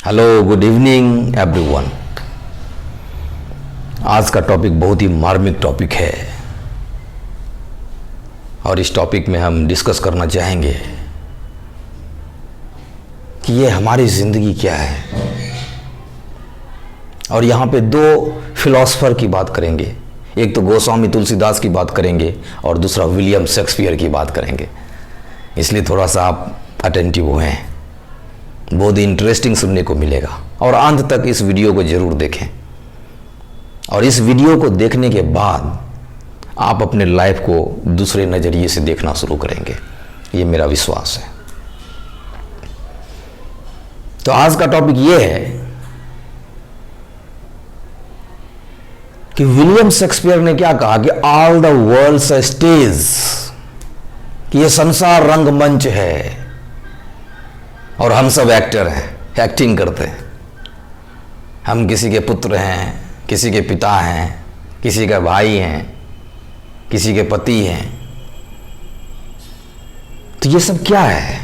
Hello, good evening everyone. आज का topic बहुत ही मार्मिक टॉपिक है और इस टॉपिक में हम डिस्कस करना चाहेंगे कि ये हमारी ज़िंदगी क्या है। और यहाँ पे दो फिलोसफर की बात करेंगे, एक तो गोस्वामी तुलसीदास की बात करेंगे और दूसरा विलियम शेक्सपियर की बात करेंगे। इसलिए थोड़ा सा आप अटेंटिव हुए हैं, बहुत ही इंटरेस्टिंग सुनने को मिलेगा और अंत तक इस वीडियो को जरूर देखें। और इस वीडियो को देखने के बाद आप अपने लाइफ को दूसरे नज़रिए से देखना शुरू करेंगे, ये मेरा विश्वास है। तो आज का टॉपिक ये है कि विलियम शेक्सपियर ने क्या कहा कि all the worlds a stage, कि ये संसार रंगमंच है और हम सब एक्टर हैं, एक्टिंग करते हैं। हम किसी के पुत्र हैं, किसी के पिता हैं, किसी का भाई हैं, किसी के पति हैं। तो ये सब क्या है?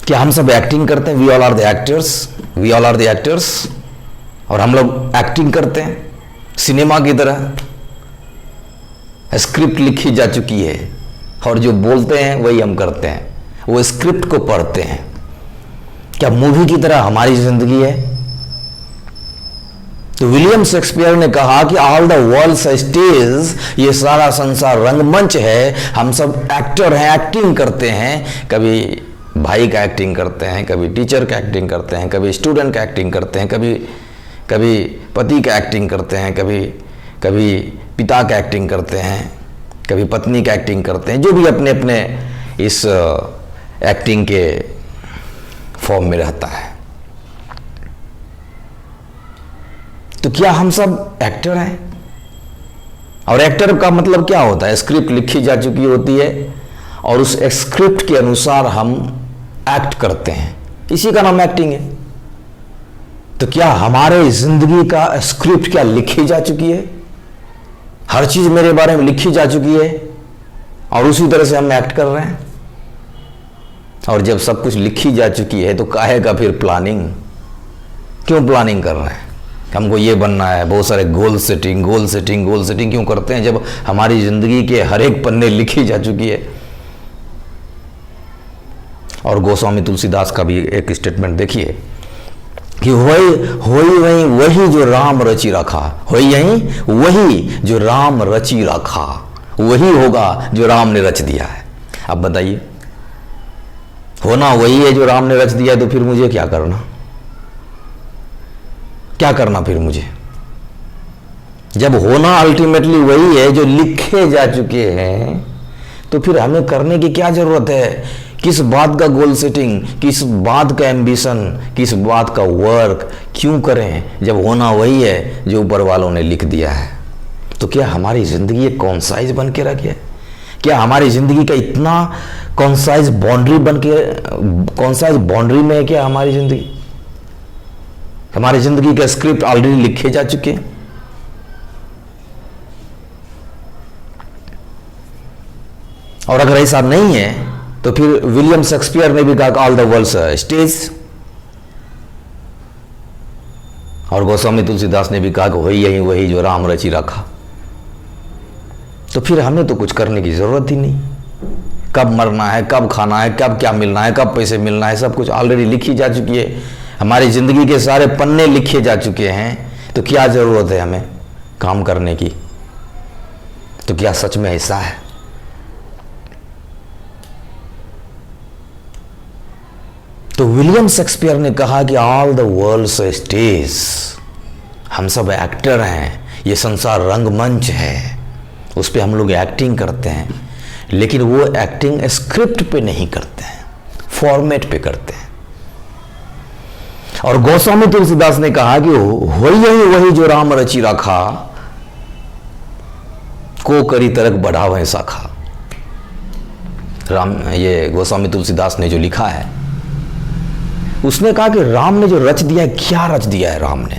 क्या हम सब एक्टिंग करते हैं? We all are the actors, we all are the actors. और हम लोग एक्टिंग करते हैं सिनेमा की तरह। स्क्रिप्ट लिखी जा चुकी है और जो बोलते हैं वही हम करते हैं, वो स्क्रिप्ट को पढ़ते हैं। क्या मूवी की तरह हमारी जिंदगी है? तो विलियम शेक्सपियर ने कहा कि ऑल द वर्ल्ड्स स्टेज, ये सारा संसार रंगमंच है। हम सब एक्टर हैं, एक्टिंग करते हैं। कभी भाई का एक्टिंग करते हैं, कभी टीचर का एक्टिंग करते हैं, कभी स्टूडेंट का एक्टिंग करते हैं, कभी पति का एक्टिंग करते हैं, कभी पिता का एक्टिंग करते हैं, कभी पत्नी का एक्टिंग करते हैं। जो भी अपने अपने इस एक्टिंग के फॉर्म में रहता है। तो क्या हम सब एक्टर हैं? और एक्टर का मतलब क्या होता है? स्क्रिप्ट लिखी जा चुकी होती है और उस स्क्रिप्ट के अनुसार हम एक्ट करते हैं, इसी का नाम एक्टिंग है। तो क्या हमारे जिंदगी का स्क्रिप्ट क्या लिखी जा चुकी है? हर चीज मेरे बारे में लिखी जा चुकी है और उसी तरह से हम एक्ट कर रहे हैं। और जब सब कुछ लिखी जा चुकी है तो काहे का फिर प्लानिंग? क्यों प्लानिंग कर रहे हैं? हमको ये बनना है, बहुत सारे गोल सेटिंग क्यों करते हैं जब हमारी जिंदगी के हर एक पन्ने लिखी जा चुकी है? और गोस्वामी तुलसीदास का भी एक स्टेटमेंट देखिए कि वही जो राम रची रखा, वही जो राम रची रखा, वही होगा जो राम ने रच दिया है। अब बताइए, होना वही है जो राम ने रच दिया है, तो फिर मुझे क्या करना? फिर मुझे? जब होना अल्टीमेटली वही है जो लिखे जा चुके हैं, तो फिर हमें करने की क्या जरूरत है? किस बात का गोल सेटिंग, किस बात का एम्बिशन, किस बात का वर्क क्यों करें जब होना वही है जो ऊपर वालों ने लिख दिया है? तो क्या हमारी जिंदगी एक कॉन्साइज बन के रखी है? क्या हमारी जिंदगी का इतना कॉन्साइज बाउंड्री में है क्या हमारी जिंदगी? हमारी जिंदगी का स्क्रिप्ट ऑलरेडी लिखे जा चुके हैं। और अगर ऐसा नहीं है तो फिर विलियम शेक्सपियर ने भी कहा ऑल द वर्ल्ड्स स्टेज, और गोस्वामी तुलसीदास ने भी कहा कि वही जो राम रची रखा। तो फिर हमें तो कुछ करने की जरूरत ही नहीं। कब मरना है, कब खाना है, कब क्या मिलना है, कब पैसे मिलना है, सब कुछ ऑलरेडी लिखी जा चुकी है। हमारी जिंदगी के सारे पन्ने लिखे जा चुके हैं। तो क्या जरूरत है हमें काम करने की? तो क्या सच में ऐसा है? तो विलियम शेक्सपियर ने कहा कि ऑल द वर्ल्ड्स स्टेज, हम सब एक्टर हैं। ये संसार रंगमंच है, उस पे हम लोग एक्टिंग करते हैं, लेकिन वो एक्टिंग स्क्रिप्ट पे नहीं करते हैं, फॉर्मेट पे करते हैं। और गोस्वामी तुलसीदास ने कहा कि वही जो राम रची रखा, को करी तरक बढ़ावे शाखा। ये गोस्वामी तुलसीदास ने जो लिखा है, उसने कहा कि राम ने जो रच दिया है, क्या रच दिया है राम ने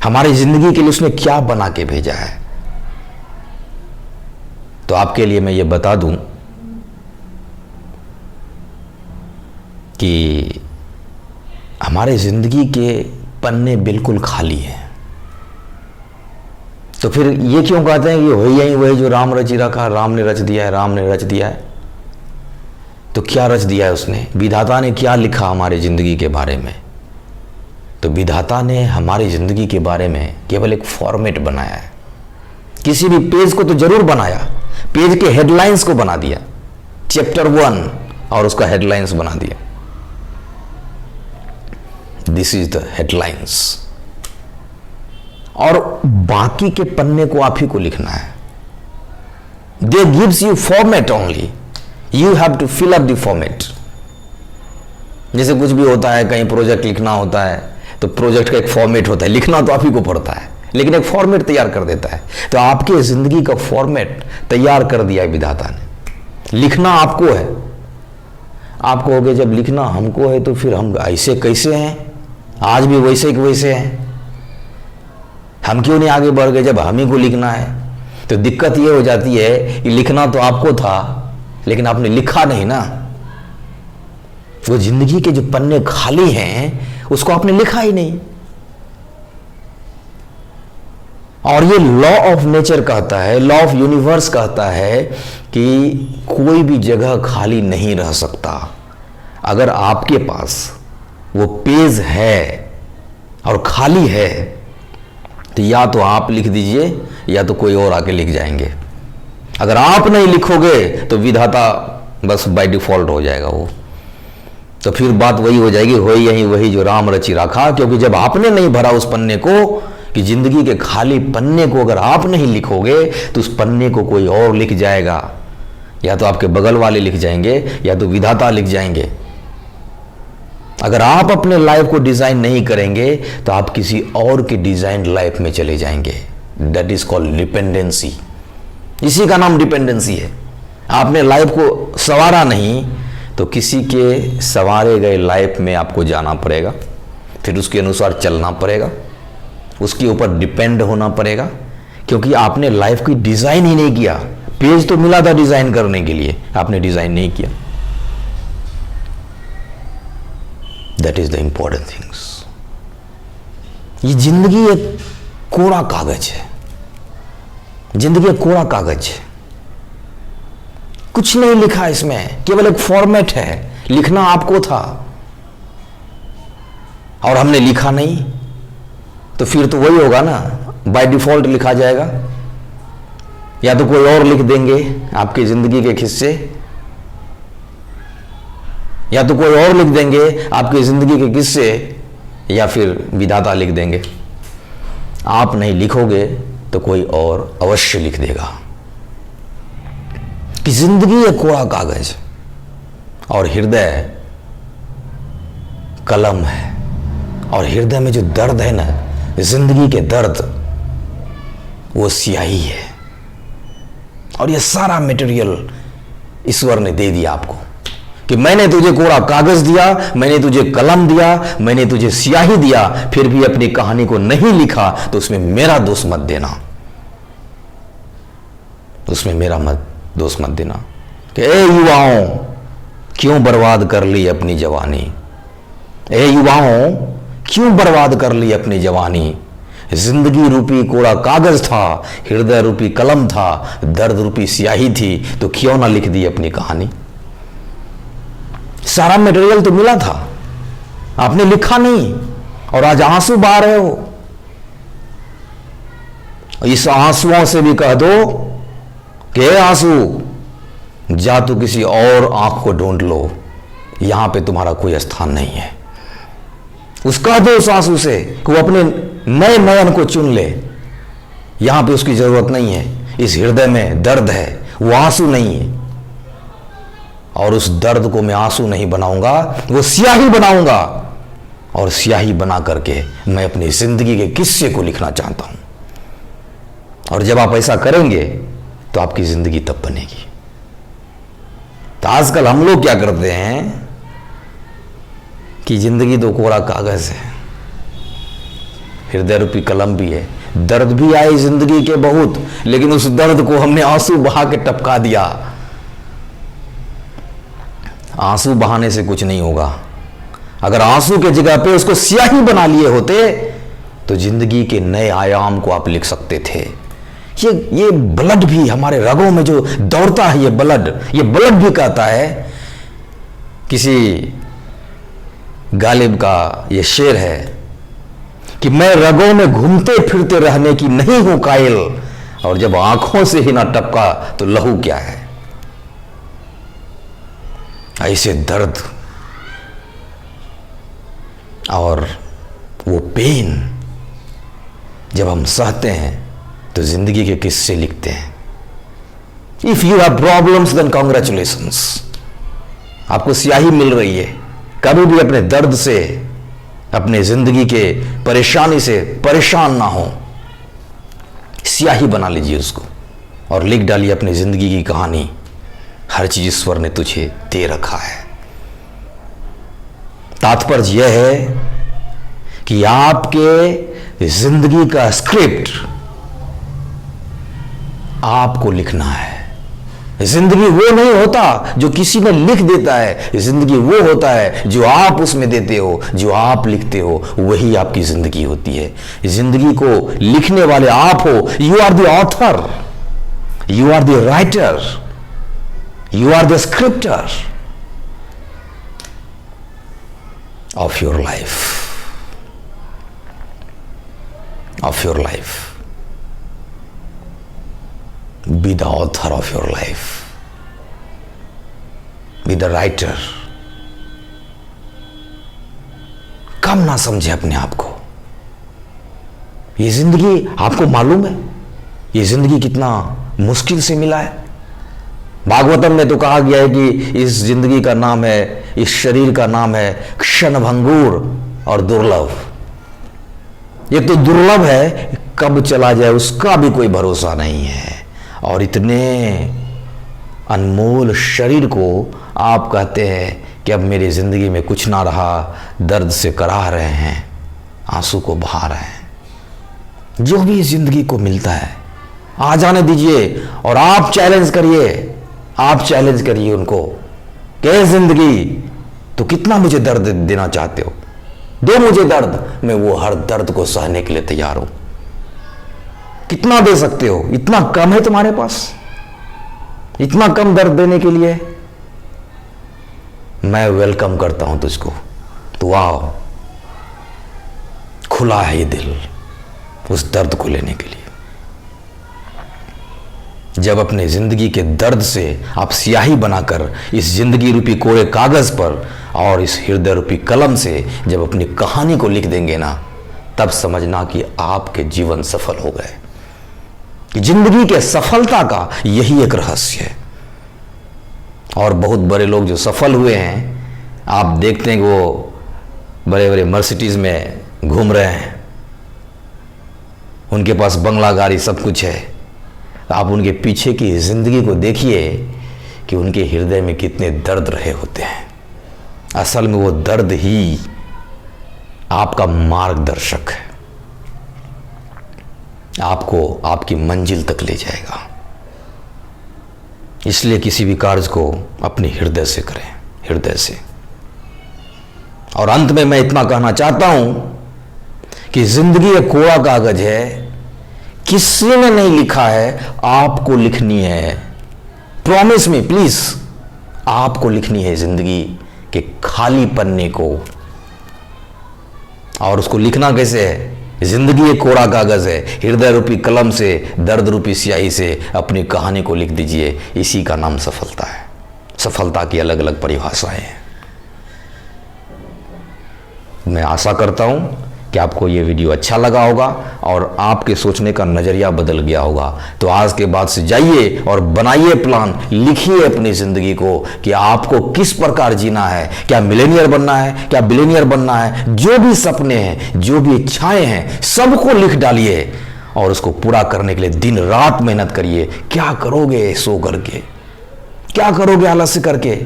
हमारी जिंदगी के लिए? उसने क्या बना के भेजा है? तो आपके लिए मैं ये बता दूं कि हमारे जिंदगी के पन्ने बिल्कुल खाली हैं। तो फिर ये क्यों कहते हैं कि वही वही जो राम रच रखा, राम ने रच दिया है, राम ने रच दिया है। तो क्या रच दिया है उसने? विधाता ने क्या लिखा हमारी ज़िंदगी के बारे में? तो विधाता ने हमारी ज़िंदगी के बारे में केवल एक फॉर्मेट बनाया है। किसी भी पेज को तो जरूर बनाया, पेज के हेडलाइंस को बना दिया, चैप्टर 1 और उसका हेडलाइंस बना दिया। This is the headlines. और बाकी के पन्ने को आप ही को लिखना है। They gives you format only, you have to fill up the format. जैसे कुछ भी होता है, कहीं प्रोजेक्ट लिखना होता है तो प्रोजेक्ट का एक फॉर्मेट होता है, लिखना तो आप ही को पड़ता है, लेकिन एक फॉर्मेट तैयार कर देता है। तो आपके जिंदगी का फॉर्मेट तैयार कर दिया है विधाता ने। लिखना आपको है। आप कहोगे जब लिखना हमको है तो फिर हम ऐसे कैसे हैं? आज भी वैसे के वैसे हैं, हम क्यों नहीं आगे बढ़ गए जब हम ही को लिखना है? तो दिक्कत ये हो जाती है कि लिखना तो आपको था, लेकिन आपने लिखा नहीं ना। वो जिंदगी के जो पन्ने खाली हैं उसको आपने लिखा ही नहीं। और ये लॉ ऑफ नेचर कहता है, लॉ ऑफ यूनिवर्स कहता है कि कोई भी जगह खाली नहीं रह सकता। अगर आपके पास वो पेज है और खाली है तो या तो आप लिख दीजिए या तो कोई और आके लिख जाएंगे। अगर आप नहीं लिखोगे तो विधाता बस बाय डिफॉल्ट हो जाएगा वो। तो फिर बात वही हो जाएगी, वही जो राम रचि रखा। क्योंकि जब आपने नहीं भरा उस पन्ने को, कि जिंदगी के खाली पन्ने को अगर आप नहीं लिखोगे तो उस पन्ने को कोई और लिख जाएगा। या तो आपके बगल वाले लिख जाएंगे या तो विधाता लिख जाएंगे। अगर आप अपने लाइफ को डिजाइन नहीं करेंगे तो आप किसी और के डिजाइन लाइफ में चले जाएंगे। That is called dependency. इसी का नाम डिपेंडेंसी है। आपने लाइफ को संवारा नहीं तो किसी के संवारे गए लाइफ में आपको जाना पड़ेगा, फिर उसके अनुसार चलना पड़ेगा, उसके ऊपर डिपेंड होना पड़ेगा। क्योंकि आपने लाइफ की डिजाइन ही नहीं किया। पेज तो मिला था डिजाइन करने के लिए, आपने डिजाइन नहीं किया। That is the important things. ये जिंदगी एक कोरा कागज है। जिंदगी एक कोरा कागज है, कुछ नहीं लिखा इसमें, केवल एक फॉर्मेट है। लिखना आपको था और हमने लिखा नहीं, तो फिर तो वही होगा ना, बाय डिफॉल्ट लिखा जाएगा। या तो कोई और लिख देंगे आपकी जिंदगी के किस्से, या तो कोई और लिख देंगे आपकी जिंदगी के किस्से, या फिर विधाता लिख देंगे। आप नहीं लिखोगे तो कोई और अवश्य लिख देगा। कि जिंदगी एक कोरा कागज और हृदय कलम है। और हृदय में जो दर्द है ना, जिंदगी के दर्द, वो स्याही है। और ये सारा मटेरियल ईश्वर ने दे दिया आपको कि मैंने तुझे कोरा कागज दिया, मैंने तुझे कलम दिया, मैंने तुझे स्याही दिया, फिर भी अपनी कहानी को नहीं लिखा तो उसमें मेरा दोष मत देना। उसमें मेरा दोष मत देना कि ए युवाओं, क्यों बर्बाद कर ली अपनी जवानी। ए युवाओं, क्यों बर्बाद कर ली अपनी जवानी। जिंदगी रूपी कोरा कागज था, हृदय रूपी कलम था, दर्द रूपी स्याही थी, तो क्यों ना लिख दी अपनी कहानी। सारा मटेरियल तो मिला था, आपने लिखा नहीं और आज आंसू बहा रहे हो। इस आंसुओं से भी कह दो कि आंसू, जा तो किसी और आंख को ढूंढ लो, यहां पे तुम्हारा कोई स्थान नहीं है। उसका दो उस आंसू से कि वो अपने नए नयन को चुन ले, यहां पे उसकी जरूरत नहीं है। इस हृदय में दर्द है, वो आंसू नहीं है। और उस दर्द को मैं आंसू नहीं बनाऊंगा, वो स्याही बनाऊंगा। और स्याही बना करके मैं अपनी जिंदगी के किस्से को लिखना चाहता हूं। और जब आप ऐसा करेंगे तो आपकी जिंदगी तब बनेगी। तो आजकल हम लोग क्या करते हैं कि जिंदगी तो कोरा कागज है, हृदय रूपी कलम भी है, दर्द भी आए जिंदगी के बहुत, लेकिन उस दर्द को हमने आंसू बहा के टपका दिया। आंसू बहाने से कुछ नहीं होगा, अगर आंसू के जगह पे उसको स्याही बना लिए होते तो जिंदगी के नए आयाम को आप लिख सकते थे। ये ब्लड भी हमारे रगों में जो दौड़ता है, ये ब्लड भी कहता है। किसी गालिब का ये शेर है कि मैं रगों में घूमते फिरते रहने की नहीं हूं कायल, और जब आंखों से ही ना टपका तो लहू क्या है। ऐसे दर्द और वो पेन जब हम सहते हैं तो जिंदगी के किस्से लिखते हैं। If you have problems then congratulations, आपको स्याही मिल रही है। कभी भी अपने दर्द से, अपने जिंदगी के परेशानी से परेशान ना हो, स्याही बना लीजिए उसको और लिख डालिए अपनी जिंदगी की कहानी। हर चीज ईश्वर ने तुझे दे रखा है। तात्पर्य यह है कि आपके जिंदगी का स्क्रिप्ट आपको लिखना है। जिंदगी वो नहीं होता जो किसी ने लिख देता है, जिंदगी वो होता है जो आप उसमें देते हो, जो आप लिखते हो, वही आपकी जिंदगी होती है। जिंदगी को लिखने वाले आप हो। You are the author, you are the writer, you are the scripter of your life, of your life. Be the author of your life. Be the writer. कम ना समझे अपने आप को। ये जिंदगी आपको मालूम है ये जिंदगी कितना मुश्किल से मिला है। भागवतम में तो कहा गया है कि इस जिंदगी का नाम है, इस शरीर का नाम है क्षणभंगुर और दुर्लभ। ये तो दुर्लभ है, कब चला जाए उसका भी कोई भरोसा नहीं है। और इतने अनमोल शरीर को आप कहते हैं कि अब मेरी जिंदगी में कुछ ना रहा, दर्द से कराह रहे हैं, आंसू को बहा रहे हैं। जो भी जिंदगी को मिलता है आ जाने दीजिए और आप चैलेंज करिए, आप चैलेंज करिए उनको कि जिंदगी तो कितना मुझे दर्द देना चाहते हो, दो मुझे दर्द, मैं वो हर दर्द को सहने के लिए तैयार हूं। कितना दे सकते हो? इतना कम है तुम्हारे पास? इतना कम दर्द देने के लिए मैं वेलकम करता हूं तुझको। तो आओ, खुला है ये दिल उस दर्द को लेने के लिए। जब अपने जिंदगी के दर्द से आप स्याही बनाकर इस जिंदगी रूपी कोरे कागज पर और इस हृदय रूपी कलम से जब अपनी कहानी को लिख देंगे ना, तब समझना कि आपके जीवन सफल हो गए। जिंदगी के सफलता का यही एक रहस्य है। और बहुत बड़े लोग जो सफल हुए हैं, आप देखते हैं कि वो बड़े बड़े मर्सिडीज में घूम रहे हैं, उनके पास बंगला गाड़ी सब कुछ है। आप उनके पीछे की जिंदगी को देखिए कि उनके हृदय में कितने दर्द रहे होते हैं। असल में वो दर्द ही आपका मार्गदर्शक है, आपको आपकी मंजिल तक ले जाएगा। इसलिए किसी भी कार्य को अपने हृदय से करें, हृदय से। और अंत में मैं इतना कहना चाहता हूं कि जिंदगी एक कोरा कागज है, किसी ने नहीं लिखा है, आपको लिखनी है। प्रॉमिस मी प्लीज, आपको लिखनी है जिंदगी के खाली पन्ने को। और उसको लिखना कैसे है? जिंदगी एक कोरा कागज है, हृदय रूपी कलम से, दर्द रूपी स्याही से अपनी कहानी को लिख दीजिए। इसी का नाम सफलता है। सफलता की अलग अलग परिभाषाएं हैं। मैं आशा करता हूं कि आपको ये वीडियो अच्छा लगा होगा और आपके सोचने का नजरिया बदल गया होगा। तो आज के बाद से जाइए और बनाइए प्लान, लिखिए अपनी जिंदगी को कि आपको किस प्रकार जीना है। क्या मिलेनियर बनना है, क्या बिलियनियर बनना है? जो भी सपने हैं, जो भी इच्छाएं हैं, सबको लिख डालिए और उसको पूरा करने के लिए दिन रात मेहनत करिए। क्या करोगे सो करके? क्या करोगे आलस्य करके?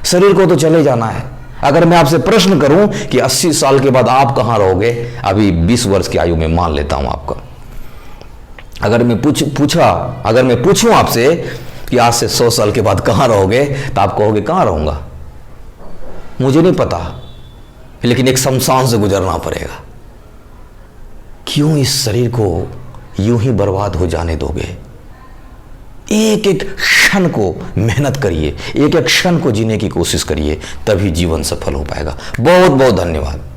शरीर को तो चले जाना है। अगर मैं आपसे प्रश्न करूं कि 80 साल के बाद आप कहां रहोगे, अभी 20 वर्ष की आयु में मान लेता हूं आपका, अगर मैं पूछूं आपसे कि आज से 100 साल के बाद कहां रहोगे, तो आप कहोगे कहां रहूंगा, मुझे नहीं पता। लेकिन एक शमशान से गुजरना पड़ेगा। क्यों इस शरीर को यूं ही बर्बाद हो जाने दोगे? एक एक क्षण को मेहनत करिए, एक एक क्षण को जीने की कोशिश करिए, तभी जीवन सफल हो पाएगा। बहुत बहुत धन्यवाद।